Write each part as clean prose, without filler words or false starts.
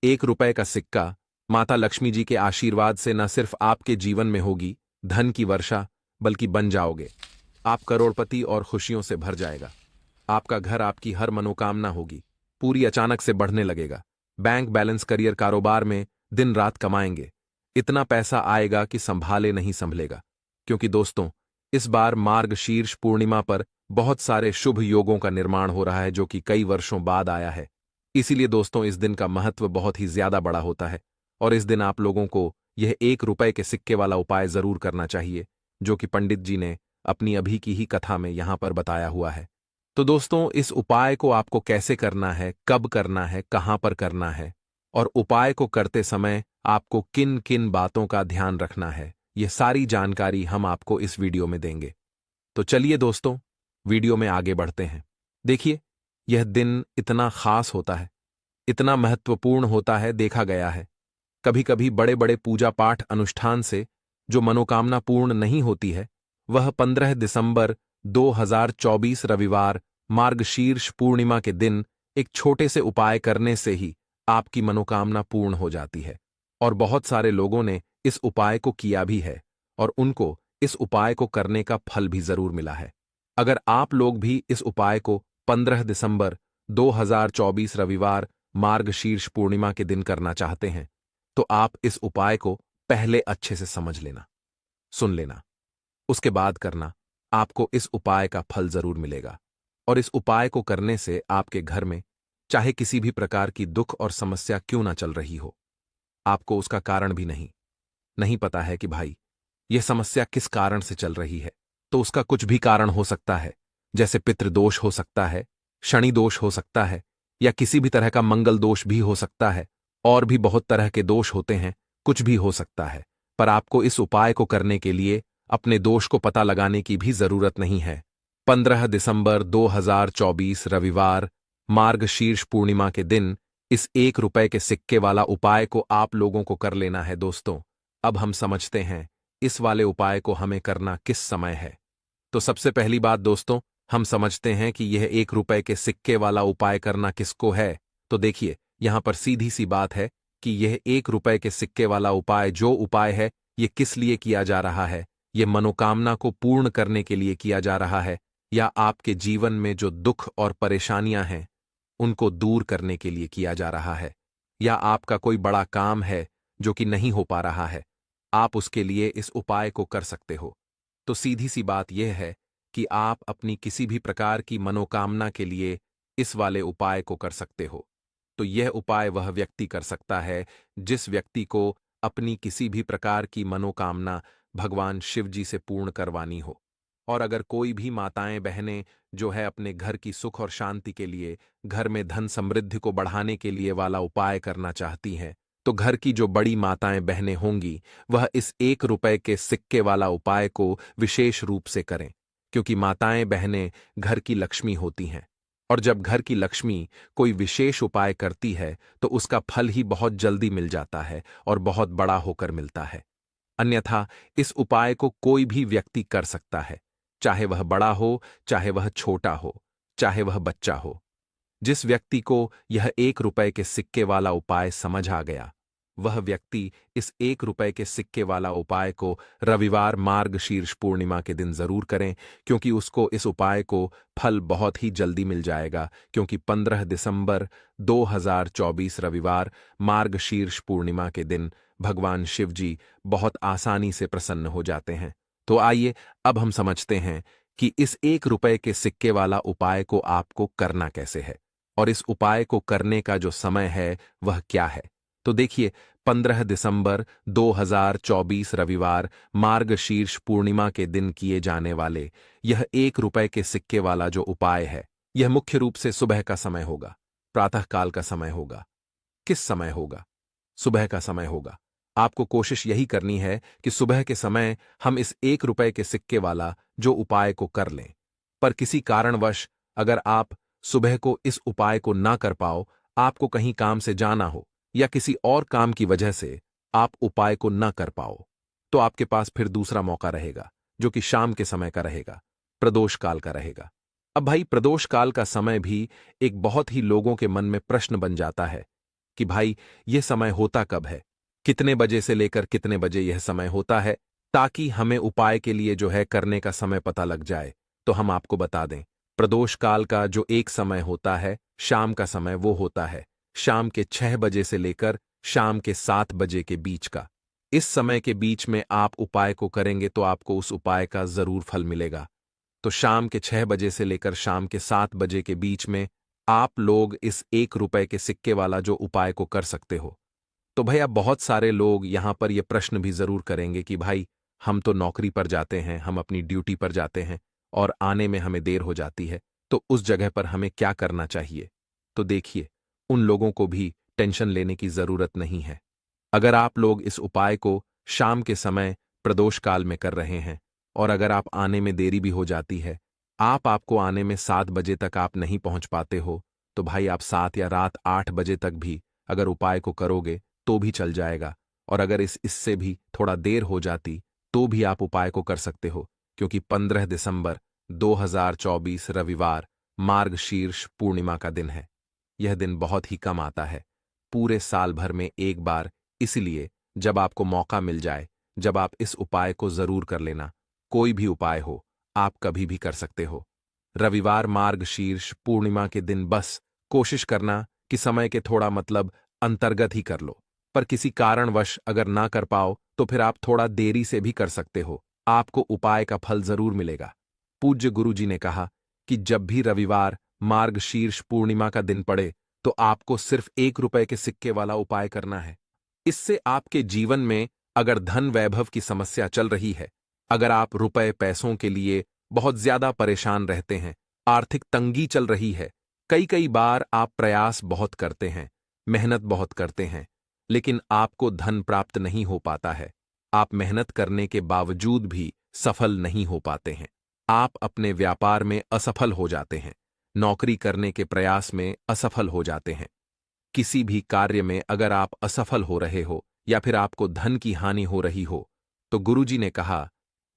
1 रुपए का सिक्का माता लक्ष्मी जी के आशीर्वाद से न सिर्फ आपके जीवन में होगी धन की वर्षा, बल्कि बन जाओगे आप करोड़पति और खुशियों से भर जाएगा। आपका घर आपकी हर मनोकामना होगी, पूरी अचानक से बढ़ने लगेगा। बैंक बैलेंस, करियर, कारोबार में दिन रात कमाएंगे। इतना पैसा आएगा कि संभाले नहीं संभलेगा। क्योंकि दोस्तों, इस बार मार्गशीर्ष पूर्णिमा पर बहुत सारे शुभ योगों का निर्माण हो रहा है, जो कि कई वर्षों बाद आया है। इसीलिए दोस्तों, इस दिन का महत्व बहुत ही ज्यादा बड़ा होता है और इस दिन आप लोगों को यह 1 रुपए के सिक्के वाला उपाय जरूर करना चाहिए, जो कि पंडित जी ने अपनी अभी की ही कथा में यहां पर बताया हुआ है। तो दोस्तों, इस उपाय को आपको कैसे करना है, कब करना है, कहां पर करना है और उपाय को करते समय आपको किन किन बातों का ध्यान रखना है, यह सारी जानकारी हम आपको इस वीडियो में देंगे। तो चलिए दोस्तों, वीडियो में आगे बढ़ते हैं। देखिए, यह दिन इतना खास होता है, इतना महत्वपूर्ण होता है, देखा गया है कभी कभी बड़े बड़े पूजा पाठ अनुष्ठान से जो मनोकामना पूर्ण नहीं होती है, वह 15 दिसंबर 2024 रविवार मार्गशीर्ष पूर्णिमा के दिन एक छोटे से उपाय करने से ही आपकी मनोकामना पूर्ण हो जाती है। और बहुत सारे लोगों ने इस उपाय को किया भी है और उनको इस उपाय को करने का फल भी जरूर मिला है। अगर आप लोग भी इस उपाय को 15 दिसंबर 2024 रविवार मार्गशीर्ष पूर्णिमा के दिन करना चाहते हैं, तो आप इस उपाय को पहले अच्छे से समझ लेना, सुन लेना, उसके बाद करना। आपको इस उपाय का फल जरूर मिलेगा और इस उपाय को करने से आपके घर में चाहे किसी भी प्रकार की दुख और समस्या क्यों ना चल रही हो, आपको उसका कारण भी नहीं पता है कि भाई यह समस्या किस कारण से चल रही है, तो उसका कुछ भी कारण हो सकता है। जैसे पितृदोष हो सकता है, शनि दोष हो सकता है, या किसी भी तरह का मंगल दोष भी हो सकता है। और भी बहुत तरह के दोष होते हैं, कुछ भी हो सकता है। पर आपको इस उपाय को करने के लिए अपने दोष को पता लगाने की भी जरूरत नहीं है। 15 दिसंबर 2024 रविवार मार्गशीर्ष पूर्णिमा के दिन इस 1 रुपए के सिक्के वाला उपाय को आप लोगों को कर लेना है। दोस्तों, अब हम समझते हैं इस वाले उपाय को हमें करना किस समय है। तो सबसे पहली बात दोस्तों, हम समझते हैं कि यह 1 रुपए के सिक्के वाला उपाय करना किसको है। तो देखिए, यहां पर सीधी सी बात है कि यह 1 रुपए के सिक्के वाला उपाय जो उपाय है, यह किस लिए किया जा रहा है। यह मनोकामना को पूर्ण करने के लिए किया जा रहा है, या आपके जीवन में जो दुख और परेशानियां हैं उनको दूर करने के लिए किया जा रहा है, या आपका कोई बड़ा काम है जो कि नहीं हो पा रहा है, आप उसके लिए इस उपाय को कर सकते हो। तो सीधी सी बात यह है कि आप अपनी किसी भी प्रकार की मनोकामना के लिए इस वाले उपाय को कर सकते हो। तो यह उपाय वह व्यक्ति कर सकता है जिस व्यक्ति को अपनी किसी भी प्रकार की मनोकामना भगवान शिव जी से पूर्ण करवानी हो। और अगर कोई भी माताएं बहनें जो है अपने घर की सुख और शांति के लिए, घर में धन समृद्धि को बढ़ाने के लिए वाला उपाय करना चाहती हैं, तो घर की जो बड़ी माताएं बहनें होंगी वह इस 1 रुपए के सिक्के वाला उपाय को विशेष रूप से करें। क्योंकि माताएं बहनें घर की लक्ष्मी होती हैं और जब घर की लक्ष्मी कोई विशेष उपाय करती है तो उसका फल ही बहुत जल्दी मिल जाता है और बहुत बड़ा होकर मिलता है। अन्यथा इस उपाय को कोई भी व्यक्ति कर सकता है, चाहे वह बड़ा हो, चाहे वह छोटा हो, चाहे वह बच्चा हो। जिस व्यक्ति को यह 1 रुपए के सिक्के वाला उपाय समझ आ गया, वह व्यक्ति इस 1 रुपए के सिक्के वाला उपाय को रविवार मार्गशीर्ष पूर्णिमा के दिन जरूर करें, क्योंकि उसको इस उपाय को फल बहुत ही जल्दी मिल जाएगा। क्योंकि 15 दिसंबर 2024 रविवार मार्गशीर्ष पूर्णिमा के दिन भगवान शिव जी बहुत आसानी से प्रसन्न हो जाते हैं। तो आइए अब हम समझते हैं कि इस 1 रुपए के सिक्के वाला उपाय को आपको करना कैसे है और इस उपाय को करने का जो समय है वह क्या है। तो देखिए, 15 दिसंबर 2024 रविवार मार्गशीर्ष पूर्णिमा के दिन किए जाने वाले यह 1 रुपए के सिक्के वाला जो उपाय है, यह मुख्य रूप से सुबह का समय होगा, प्रातःकाल का समय होगा। किस समय होगा? सुबह का समय होगा। आपको कोशिश यही करनी है कि सुबह के समय हम इस 1 रुपए के सिक्के वाला जो उपाय को कर लें। पर किसी कारणवश अगर आप सुबह को इस उपाय को ना कर पाओ, आपको कहीं काम से जाना हो या किसी और काम की वजह से आप उपाय को ना कर पाओ, तो आपके पास फिर दूसरा मौका रहेगा, जो कि शाम के समय का रहेगा, प्रदोष काल का रहेगा। अब भाई, प्रदोष काल का समय भी एक बहुत ही लोगों के मन में प्रश्न बन जाता है कि भाई ये समय होता कब है, कितने बजे से लेकर कितने बजे यह समय होता है, ताकि हमें उपाय के लिए जो है करने का समय पता लग जाए। तो हम आपको बता दें, प्रदोष काल का जो एक समय होता है, शाम का समय, वो होता है शाम के 6 बजे से लेकर शाम के 7 बजे के बीच का। इस समय के बीच में आप उपाय को करेंगे तो आपको उस उपाय का जरूर फल मिलेगा। तो शाम के 6 बजे से लेकर शाम के 7 बजे के बीच में आप लोग इस 1 रुपए के सिक्के वाला जो उपाय को कर सकते हो। तो भैया बहुत सारे लोग यहाँ पर ये प्रश्न भी जरूर करेंगे कि भाई हम तो नौकरी पर जाते हैं, हम अपनी ड्यूटी पर जाते हैं और आने में हमें देर हो जाती है, तो उस जगह पर हमें क्या करना चाहिए। तो देखिए, उन लोगों को भी टेंशन लेने की जरूरत नहीं है। अगर आप लोग इस उपाय को शाम के समय प्रदोष काल में कर रहे हैं और अगर आप आने में देरी भी हो जाती है, आपको आने में 7 बजे तक आप नहीं पहुंच पाते हो, तो भाई आप 7 या रात 8 बजे तक भी अगर उपाय को करोगे तो भी चल जाएगा। और अगर इससे भी थोड़ा देर हो जाती तो भी आप उपाय को कर सकते हो, क्योंकि 15 दिसंबर 2024 रविवार मार्गशीर्ष पूर्णिमा का दिन है। यह दिन बहुत ही कम आता है, पूरे साल भर में एक बार, इसलिए जब आपको मौका मिल जाए, जब आप इस उपाय को जरूर कर लेना। कोई भी उपाय हो, आप कभी भी कर सकते हो। रविवार मार्गशीर्ष पूर्णिमा के दिन बस कोशिश करना कि समय के थोड़ा मतलब अंतर्गत ही कर लो, पर किसी कारणवश अगर ना कर पाओ तो फिर आप थोड़ा देरी से भी कर सकते हो, आपको उपाय का फल जरूर मिलेगा। पूज्य गुरु जी ने कहा कि जब भी रविवार मार्गशीर्ष पूर्णिमा का दिन पड़े तो आपको सिर्फ 1 रुपए के सिक्के वाला उपाय करना है। इससे आपके जीवन में अगर धन वैभव की समस्या चल रही है, अगर आप रुपए पैसों के लिए बहुत ज्यादा परेशान रहते हैं, आर्थिक तंगी चल रही है, कई कई बार आप प्रयास बहुत करते हैं, मेहनत बहुत करते हैं, लेकिन आपको धन प्राप्त नहीं हो पाता है, आप मेहनत करने के बावजूद भी सफल नहीं हो पाते हैं, आप अपने व्यापार में असफल हो जाते हैं, नौकरी करने के प्रयास में असफल हो जाते हैं, किसी भी कार्य में अगर आप असफल हो रहे हो या फिर आपको धन की हानि हो रही हो, तो गुरुजी ने कहा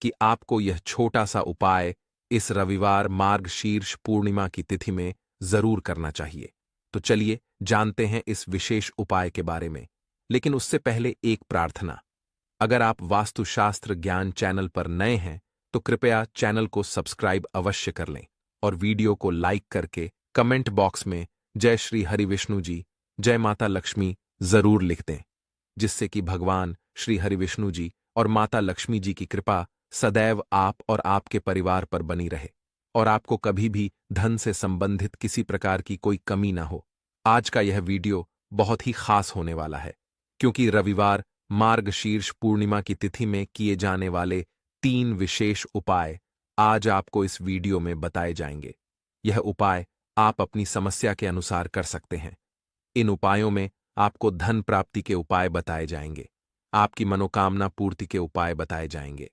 कि आपको यह छोटा सा उपाय इस रविवार मार्गशीर्ष पूर्णिमा की तिथि में जरूर करना चाहिए। तो चलिए जानते हैं इस विशेष उपाय के बारे में, लेकिन उससे पहले एक प्रार्थना। अगर आप वास्तुशास्त्र ज्ञान चैनल पर नए हैं तो कृपया चैनल को सब्सक्राइब अवश्य कर लें और वीडियो को लाइक करके कमेंट बॉक्स में जय श्री हरि विष्णु जी, जय माता लक्ष्मी जरूर लिख दें, जिससे कि भगवान श्री हरि विष्णु जी और माता लक्ष्मी जी की कृपा सदैव आप और आपके परिवार पर बनी रहे और आपको कभी भी धन से संबंधित किसी प्रकार की कोई कमी ना हो। आज का यह वीडियो बहुत ही खास होने वाला है, क्योंकि रविवार मार्गशीर्ष पूर्णिमा की तिथि में किए जाने वाले 3 विशेष उपाय आज आपको इस वीडियो में बताए जाएंगे। यह उपाय आप अपनी समस्या के अनुसार कर सकते हैं। इन उपायों में आपको धन प्राप्ति के उपाय बताए जाएंगे, आपकी मनोकामना पूर्ति के उपाय बताए जाएंगे।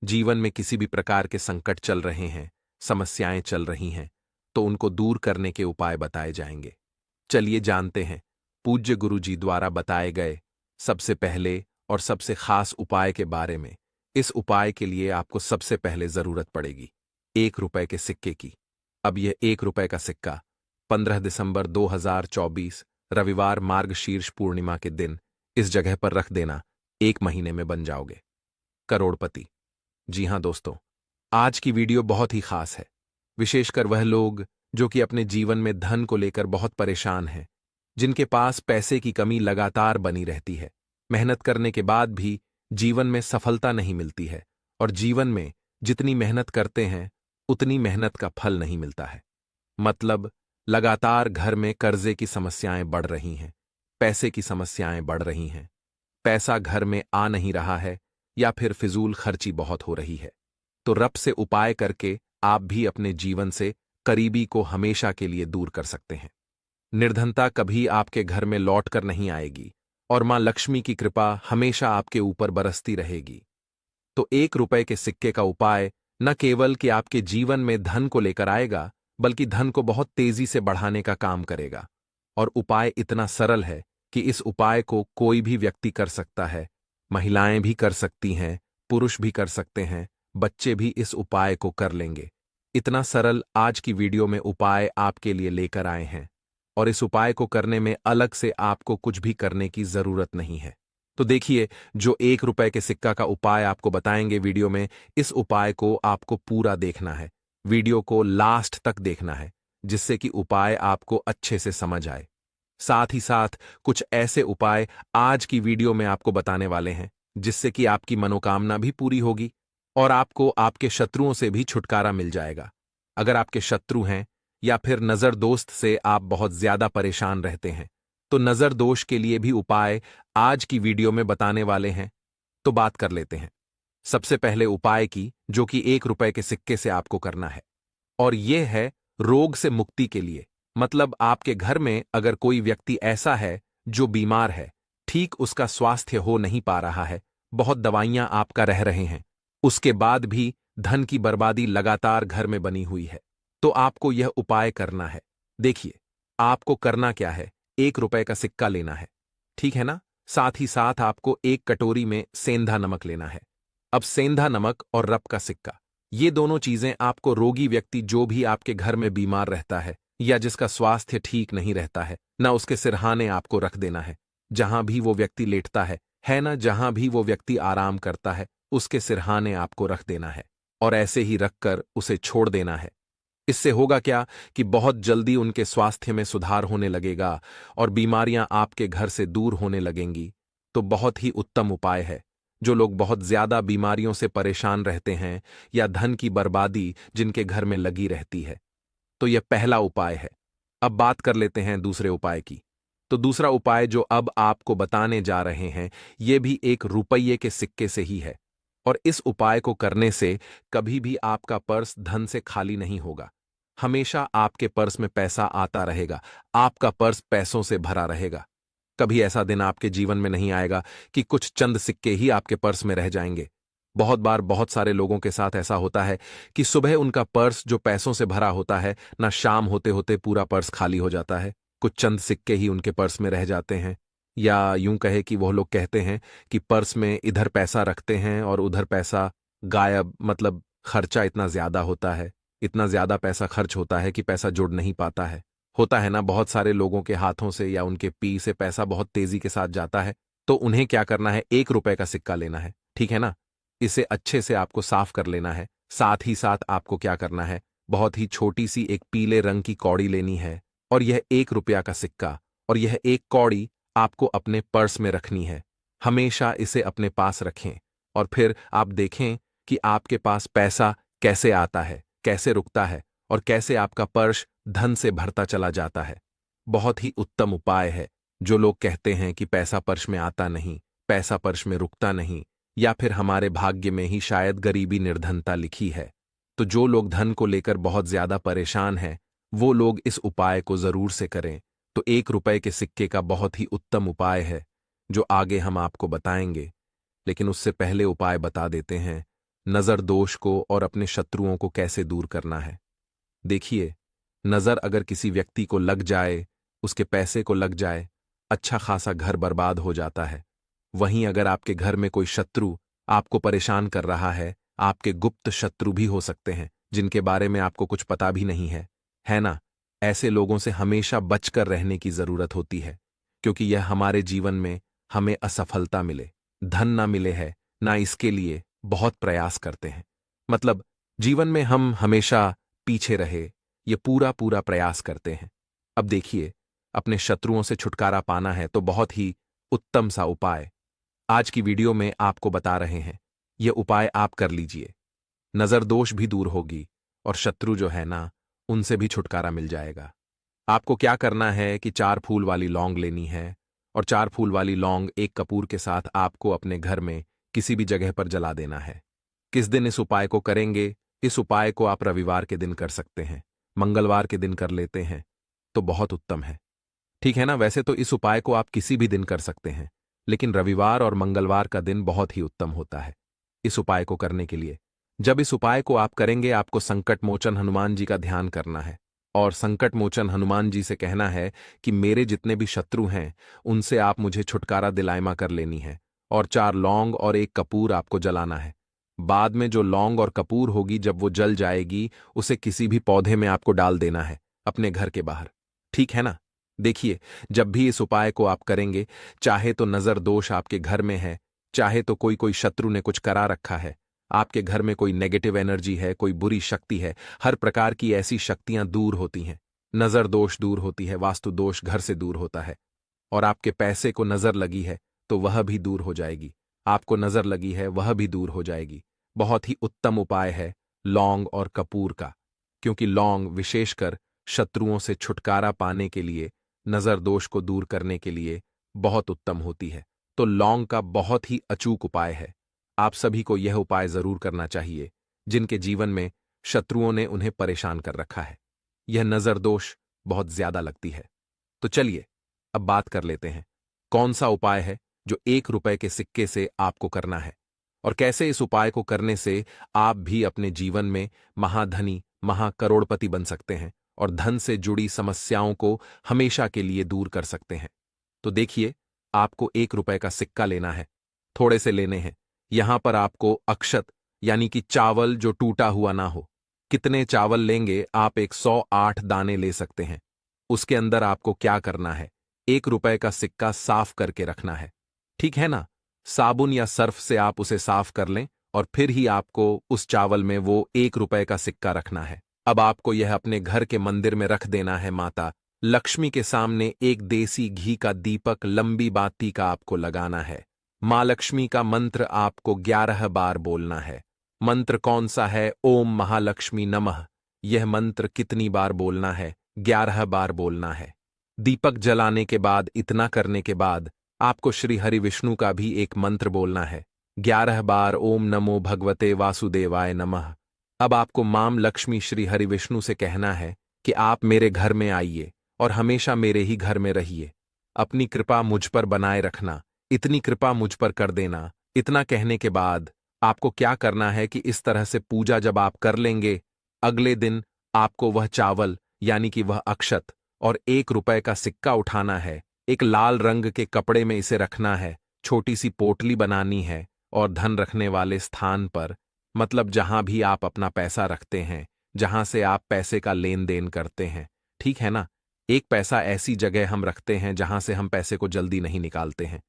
जीवन में किसी भी प्रकार के संकट चल रहे हैं, समस्याएं चल रही हैं, तो उनको दूर करने के उपाय बताए जाएंगे। चलिए जानते हैं पूज्य गुरु जी द्वारा बताए गए सबसे पहले और सबसे खास उपाय के बारे में। इस उपाय के लिए आपको सबसे पहले जरूरत पड़ेगी 1 रुपए के सिक्के की। अब यह 1 रुपए का सिक्का 15 दिसंबर 2024 रविवार मार्गशीर्ष पूर्णिमा के दिन इस जगह पर रख देना, 1 महीने में बन जाओगे करोड़पति। जी हां दोस्तों, आज की वीडियो बहुत ही खास है, विशेषकर वह लोग जो कि अपने जीवन में धन को लेकर बहुत परेशान हैं, जिनके पास पैसे की कमी लगातार बनी रहती है, मेहनत करने के बाद भी जीवन में सफलता नहीं मिलती है और जीवन में जितनी मेहनत करते हैं उतनी मेहनत का फल नहीं मिलता है। मतलब लगातार घर में कर्जे की समस्याएं बढ़ रही हैं, पैसे की समस्याएं बढ़ रही हैं, पैसा घर में आ नहीं रहा है या फिर फिजूल खर्ची बहुत हो रही है। तो रब से उपाय करके आप भी अपने जीवन से करीबी को हमेशा के लिए दूर कर सकते हैं। निर्धनता कभी आपके घर में लौट कर नहीं आएगी और मां लक्ष्मी की कृपा हमेशा आपके ऊपर बरसती रहेगी। तो 1 रुपए के सिक्के का उपाय न केवल कि आपके जीवन में धन को लेकर आएगा, बल्कि धन को बहुत तेजी से बढ़ाने का काम करेगा। और उपाय इतना सरल है कि इस उपाय को कोई भी व्यक्ति कर सकता है, महिलाएं भी कर सकती हैं, पुरुष भी कर सकते हैं, बच्चे भी इस उपाय को कर लेंगे। इतना सरल आज की वीडियो में उपाय आपके लिए लेकर आए हैं। और इस उपाय को करने में अलग से आपको कुछ भी करने की जरूरत नहीं है। तो देखिए, जो 1 रुपए के सिक्का का उपाय आपको बताएंगे वीडियो में, इस उपाय को आपको पूरा देखना है। वीडियो को लास्ट तक देखना है, जिससे कि उपाय आपको अच्छे से समझ आए। साथ ही साथ कुछ ऐसे उपाय आज की वीडियो में आपको बताने वाले हैं, जिससे कि आपकी मनोकामना भी पूरी होगी और आपको आपके शत्रुओं से भी छुटकारा मिल जाएगा। अगर आपके शत्रु हैं या फिर नजर दोस्त से आप बहुत ज्यादा परेशान रहते हैं, तो नजर दोष के लिए भी उपाय आज की वीडियो में बताने वाले हैं। तो बात कर लेते हैं सबसे पहले उपाय की, जो कि 1 रुपए के सिक्के से आपको करना है, और यह है रोग से मुक्ति के लिए। मतलब आपके घर में अगर कोई व्यक्ति ऐसा है जो बीमार है, ठीक उसका स्वास्थ्य हो नहीं पा रहा है, बहुत दवाइयां आपका रह रहे हैं, उसके बाद भी धन की बर्बादी लगातार घर में बनी हुई है, तो आपको यह उपाय करना है। देखिए, आपको करना क्या है, 1 रुपए का सिक्का लेना है, ठीक है ना। साथ ही साथ आपको 1 कटोरी में सेंधा नमक लेना है। अब सेंधा नमक और रब का सिक्का, ये दोनों चीजें आपको रोगी व्यक्ति जो भी आपके घर में बीमार रहता है या जिसका स्वास्थ्य ठीक नहीं रहता है ना, उसके सिरहाने आपको रख देना है। जहां भी वो व्यक्ति लेटता है ना, जहां भी वो व्यक्ति आराम करता है, उसके सिरहाने आपको रख देना है और ऐसे ही रखकर उसे छोड़ देना है। इससे होगा क्या कि बहुत जल्दी उनके स्वास्थ्य में सुधार होने लगेगा और बीमारियां आपके घर से दूर होने लगेंगी। तो बहुत ही उत्तम उपाय है। जो लोग बहुत ज्यादा बीमारियों से परेशान रहते हैं या धन की बर्बादी जिनके घर में लगी रहती है, तो यह पहला उपाय है। अब बात कर लेते हैं दूसरे उपाय की। तो दूसरा उपाय जो अब आपको बताने जा रहे हैं, यह भी 1 रुपये के सिक्के से ही है, और इस उपाय को करने से कभी भी आपका पर्स धन से खाली नहीं होगा। हमेशा आपके पर्स में पैसा आता रहेगा, आपका पर्स पैसों से भरा रहेगा। कभी ऐसा दिन आपके जीवन में नहीं आएगा कि कुछ चंद सिक्के ही आपके पर्स में रह जाएंगे। बहुत बार बहुत सारे लोगों के साथ ऐसा होता है कि सुबह उनका पर्स जो पैसों से भरा होता है ना, शाम होते होते पूरा पर्स खाली हो जाता है। कुछ चंद सिक्के ही उनके पर्स में रह जाते हैं, या यूं कहे कि वह लोग कहते हैं कि पर्स में इधर पैसा रखते हैं और उधर पैसा गायब। मतलब खर्चा इतना ज्यादा होता है, इतना ज्यादा पैसा खर्च होता है कि पैसा जुड़ नहीं पाता है। होता है ना, बहुत सारे लोगों के हाथों से या उनके पी से पैसा बहुत तेजी के साथ जाता है। तो उन्हें क्या करना है, 1 रुपए का सिक्का लेना है, ठीक है ना। इसे अच्छे से आपको साफ कर लेना है। साथ ही साथ आपको क्या करना है, बहुत ही छोटी सी एक पीले रंग की कौड़ी लेनी है, और यह 1 रुपया का सिक्का और यह एक कौड़ी आपको अपने पर्स में रखनी है। हमेशा इसे अपने पास रखें और फिर आप देखें कि आपके पास पैसा कैसे आता है, कैसे रुकता है और कैसे आपका पर्स धन से भरता चला जाता है। बहुत ही उत्तम उपाय है। जो लोग कहते हैं कि पैसा पर्स में आता नहीं, पैसा पर्स में रुकता नहीं, या फिर हमारे भाग्य में ही शायद गरीबी निर्धनता लिखी है, तो जो लोग धन को लेकर बहुत ज्यादा परेशान हैं, वो लोग इस उपाय को जरूर से करें। तो 1 रुपए के सिक्के का बहुत ही उत्तम उपाय है, जो आगे हम आपको बताएंगे। लेकिन उससे पहले उपाय बता देते हैं, नजर दोष को और अपने शत्रुओं को कैसे दूर करना है। देखिए, नजर अगर किसी व्यक्ति को लग जाए, उसके पैसे को लग जाए, अच्छा खासा घर बर्बाद हो जाता है। वहीं अगर आपके घर में कोई शत्रु आपको परेशान कर रहा है, आपके गुप्त शत्रु भी हो सकते हैं जिनके बारे में आपको कुछ पता भी नहीं है ना। ऐसे लोगों से हमेशा बचकर रहने की जरूरत होती है, क्योंकि यह हमारे जीवन में हमें असफलता मिले, धन ना मिले है ना, इसके लिए बहुत प्रयास करते हैं। मतलब जीवन में हम हमेशा पीछे रहे, ये पूरा पूरा प्रयास करते हैं। अब देखिए, अपने शत्रुओं से छुटकारा पाना है तो बहुत ही उत्तम सा उपाय आज की वीडियो में आपको बता रहे हैं। यह उपाय आप कर लीजिए, नजर दोष भी दूर होगी और शत्रु जो है ना, उनसे भी छुटकारा मिल जाएगा। आपको क्या करना है कि 4 फूल वाली लौंग लेनी है, और 4 फूल वाली लौंग एक कपूर के साथ आपको अपने घर में किसी भी जगह पर जला देना है। किस दिन इस उपाय को करेंगे? इस उपाय को आप रविवार के दिन कर सकते हैं, मंगलवार के दिन कर लेते हैं तो बहुत उत्तम है, ठीक है ना। वैसे तो इस उपाय को आप किसी भी दिन कर सकते हैं, लेकिन रविवार और मंगलवार का दिन बहुत ही उत्तम होता है इस उपाय को करने के लिए। जब इस उपाय को आप करेंगे, आपको संकट मोचन हनुमान जी का ध्यान करना है और संकट मोचन हनुमान जी से कहना है कि मेरे जितने भी शत्रु हैं, उनसे आप मुझे छुटकारा दिलायमा कर लेनी है, और 4 लौंग और 1 कपूर आपको जलाना है। बाद में जो लौंग और कपूर होगी, जब वो जल जाएगी, उसे किसी भी पौधे में आपको डाल देना है अपने घर के बाहर, ठीक है ना। देखिए, जब भी इस उपाय को आप करेंगे, चाहे तो नजर दोष आपके घर में है, चाहे तो कोई कोई शत्रु ने कुछ करा रखा है, आपके घर में कोई नेगेटिव एनर्जी है, कोई बुरी शक्ति है, हर प्रकार की ऐसी शक्तियां दूर होती हैं। नजर दोष दूर होती है, वास्तु दोष घर से दूर होता है। और आपके पैसे को नजर लगी है तो वह भी दूर हो जाएगी। आपको नजर लगी है वह भी दूर हो जाएगी। बहुत ही उत्तम उपाय है लौंग और कपूर का, क्योंकि लौंग विशेषकर शत्रुओं से छुटकारा पाने के लिए, नजर दोष को दूर करने के लिए बहुत उत्तम होती है। तो लौंग का बहुत ही अचूक उपाय है। आप सभी को यह उपाय जरूर करना चाहिए जिनके जीवन में शत्रुओं ने उन्हें परेशान कर रखा है। यह नजर दोष बहुत ज्यादा लगती है। तो चलिए अब बात कर लेते हैं कौन सा उपाय है जो 1 रुपए के सिक्के से आपको करना है, और कैसे इस उपाय को करने से आप भी अपने जीवन में महाधनी महाकरोड़पति बन सकते हैं और धन से जुड़ी समस्याओं को हमेशा के लिए दूर कर सकते हैं। तो देखिए, आपको 1 रुपए का सिक्का लेना है। थोड़े से लेने हैं। यहां पर आपको अक्षत यानी कि चावल जो टूटा हुआ ना हो। कितने चावल लेंगे आप? 108 दाने ले सकते हैं। उसके अंदर आपको क्या करना है? 1 रुपए का सिक्का साफ करके रखना है। ठीक है ना? साबुन या सर्फ से आप उसे साफ कर लें और फिर ही आपको उस चावल में वो 1 रुपए का सिक्का रखना है। अब आपको यह अपने घर के मंदिर में रख देना है। माता लक्ष्मी के सामने एक देसी घी का दीपक लंबी बाती का आपको लगाना है। माँ लक्ष्मी का मंत्र आपको 11 बार बोलना है। मंत्र कौन सा है? ओम महालक्ष्मी नमः। यह मंत्र कितनी बार बोलना है? 11 बार बोलना है। दीपक जलाने के बाद, इतना करने के बाद आपको श्री हरि विष्णु का भी एक मंत्र बोलना है 11 बार। ओम नमो भगवते वासुदेवाय नमः। अब आपको माम लक्ष्मी श्री हरि विष्णु से कहना है कि आप मेरे घर में आइए और हमेशा मेरे ही घर में रहिए। अपनी कृपा मुझ पर बनाए रखना, इतनी कृपा मुझ पर कर देना। इतना कहने के बाद आपको क्या करना है कि इस तरह से पूजा जब आप कर लेंगे, अगले दिन आपको वह चावल यानी कि वह अक्षत और 1 रुपए का सिक्का उठाना है। एक लाल रंग के कपड़े में इसे रखना है। छोटी सी पोटली बनानी है और धन रखने वाले स्थान पर, मतलब जहां भी आप अपना पैसा रखते हैं, जहां से आप पैसे का लेन देन करते हैं, ठीक है ना? एक पैसा ऐसी जगह हम रखते हैं जहां से हम पैसे को जल्दी नहीं निकालते हैं।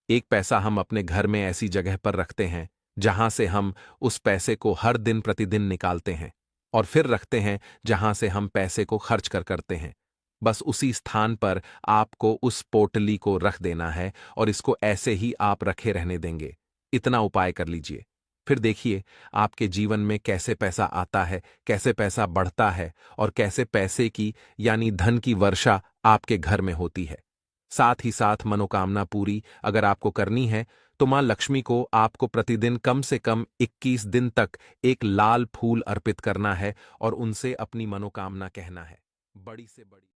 एक पैसा हम अपने घर में ऐसी जगह पर रखते हैं जहां से हम उस पैसे को हर दिन प्रतिदिन निकालते हैं, और फिर रखते हैं जहां से हम पैसे को खर्च कर करते हैं। बस उसी स्थान पर आपको उस पोटली को रख देना है और इसको ऐसे ही आप रखे रहने देंगे। इतना उपाय कर लीजिए। फिर देखिए आपके जीवन में कैसे पैसा आता है, कैसे पैसा बढ़ता है और कैसे पैसे की यानी धन की वर्षा आपके घर में होती है। साथ ही साथ मनोकामना पूरी अगर आपको करनी है तो मां लक्ष्मी को आपको प्रतिदिन कम से कम 21 दिन तक एक लाल फूल अर्पित करना है और उनसे अपनी मनोकामना कहना है। बड़ी से बड़ी